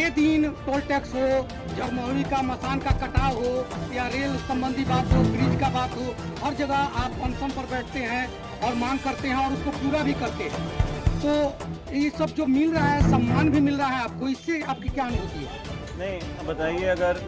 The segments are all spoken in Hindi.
आए दिन टोल टैक्स हो, जरमौली का मसान का कटाव हो या रेल संबंधी बात हो, ब्रिज का बात हो, हर जगह आप अनशन पर बैठते हैं और मांग करते हैं और उसको पूरा भी करते हैं। तो ये सब जो मिल रहा है, सम्मान भी मिल रहा है आपको, इससे आपकी क्या अनुभूति है? नहीं बताइए, अगर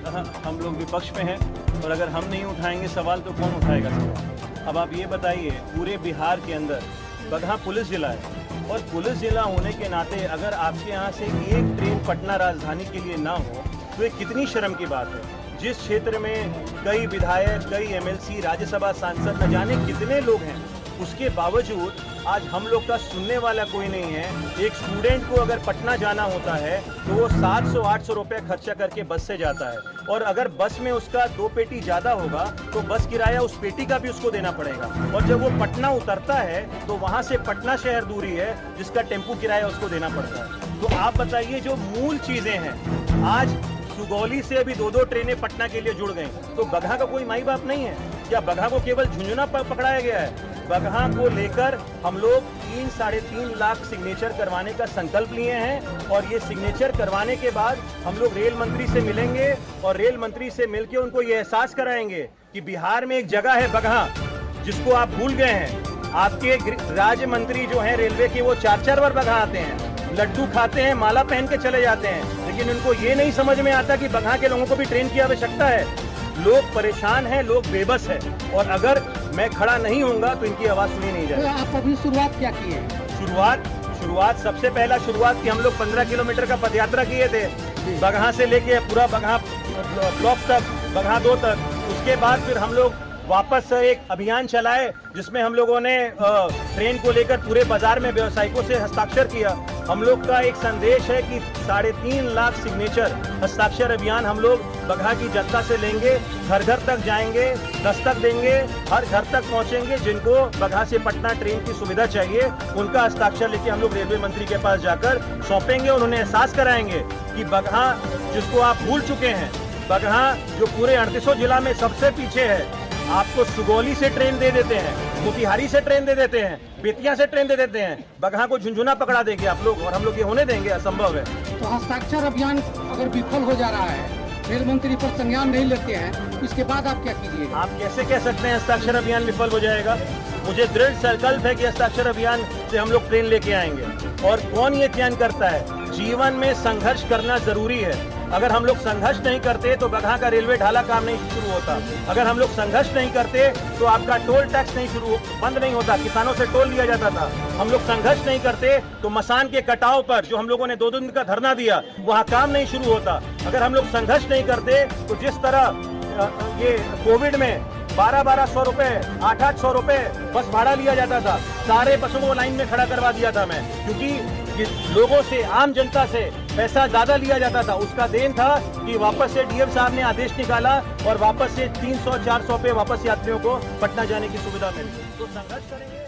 हम लोग विपक्ष में हैं और अगर हम नहीं उठाएंगे सवाल तो कौन उठाएगा सवाल? अब आप ये बताइए, पूरे बिहार के अंदर बगहा पुलिस जिला है और पुलिस जिला होने के नाते अगर आपके यहाँ से एक ट्रेन पटना राजधानी के लिए ना हो तो ये कितनी शर्म की बात है। जिस क्षेत्र में कई विधायक, कई एमएलसी, राज्यसभा सांसद, न जाने कितने लोग हैं, उसके बावजूद आज हम लोग का सुनने वाला कोई नहीं है। एक स्टूडेंट को अगर पटना जाना होता है तो वो 700-800 रुपये खर्चा करके बस से जाता है और अगर बस में उसका 2 पेटी ज़्यादा होगा तो बस किराया उस पेटी का भी उसको देना पड़ेगा। और जब वो पटना उतरता है तो वहाँ से पटना शहर दूरी है जिसका टेम्पू किराया उसको देना पड़ता है। तो आप बताइए, जो मूल चीज़ें हैं, आज सुगौली से अभी 2-2 ट्रेनें पटना के लिए जुड़ गई, तो बगहा का कोई माई बाप नहीं है क्या? बगहा को केवल झुंझुना पकड़ाया गया है? बगहा को लेकर हम लोग 3-3.5 लाख सिग्नेचर करवाने का संकल्प लिए हैं और ये सिग्नेचर करवाने के बाद हम लोग रेल मंत्री से मिलेंगे और रेल मंत्री से मिलकर उनको ये एहसास कराएंगे कि बिहार में एक जगह है बगहा, जिसको आप भूल गए हैं। आपके राज्य मंत्री जो हैं रेलवे के, वो 4-4 बार बगहा आते हैं, लड्डू खाते हैं, माला पहन के चले जाते हैं, लेकिन उनको ये नहीं समझ में आता कि बगहा के लोगों को भी ट्रेन की आवश्यकता है। लोग परेशान हैं, लोग बेबस हैं और अगर मैं खड़ा नहीं होऊंगा तो इनकी आवाज सुनी नहीं जाएगी। तो आप अभी शुरुआत क्या की है? शुरुआत सबसे पहला शुरुआत की हम लोग 15 किलोमीटर का पदयात्रा किए थे, बगहा से लेके पूरा बगहा ब्लॉक तक, बगहा 2 तक। उसके बाद फिर हम लोग वापस एक अभियान चलाए जिसमें हम लोगों ने ट्रेन को लेकर पूरे बाजार में व्यवसायिकों से हस्ताक्षर किया। हम लोग का एक संदेश है कि 3.5 लाख सिग्नेचर हस्ताक्षर अभियान हम लोग बगहा की जनता से लेंगे, घर घर तक जाएंगे, दस्तक देंगे, हर घर तक पहुंचेंगे। जिनको बगहा से पटना ट्रेन की सुविधा चाहिए उनका हस्ताक्षर लेके हम लोग रेलवे मंत्री के पास जाकर सौंपेंगे और उन्हें एहसास कराएंगे कि बगहा जिसको आप भूल चुके हैं, बगहा जो पूरे 38 जिला में सबसे पीछे है, आपको सुगौली से ट्रेन दे देते हैं, मोतिहारी से ट्रेन दे देते हैं, बेतिया से ट्रेन दे देते हैं, बगहा को झुंझुना पकड़ा देंगे आप लोग और हम लोग ये होने देंगे? असंभव है। तो हस्ताक्षर अभियान अगर विफल हो जा रहा है, रेल मंत्री पर संज्ञान नहीं लेते हैं, इसके बाद आप क्या कीजिएगा? आप कैसे कह सकते हैं हस्ताक्षर अभियान विफल हो जाएगा? मुझे दृढ़ संकल्प है कि हस्ताक्षर अभियान से हम लोग ट्रेन लेके आएंगे। और कौन ये चयन करता है? जीवन में संघर्ष करना जरूरी है। अगर हम लोग संघर्ष नहीं करते तो बगहा का रेलवे ढाला काम नहीं शुरू होता। अगर हम लोग संघर्ष नहीं करते तो आपका टोल टैक्स बंद नहीं होता, किसानों से टोल लिया जाता था। हम लोग संघर्ष नहीं करते तो मसान के कटाव पर जो हम लोगों ने 2 दिन का धरना दिया, वहाँ काम नहीं शुरू होता। अगर हम लोग संघर्ष नहीं करते तो जिस तरह ये कोविड में 1200 रुपए, 800 रुपए बस भाड़ा लिया जाता था, सारे बसों को लाइन में खड़ा करवा दिया था मैं, क्योंकि लोगों से, आम जनता से पैसा ज्यादा लिया जाता था। उसका देन था कि वापस से डीएम साहब ने आदेश निकाला और वापस से 300-400 पे वापस यात्रियों को पटना जाने की सुविधा मिली। तो संघर्ष करेंगे।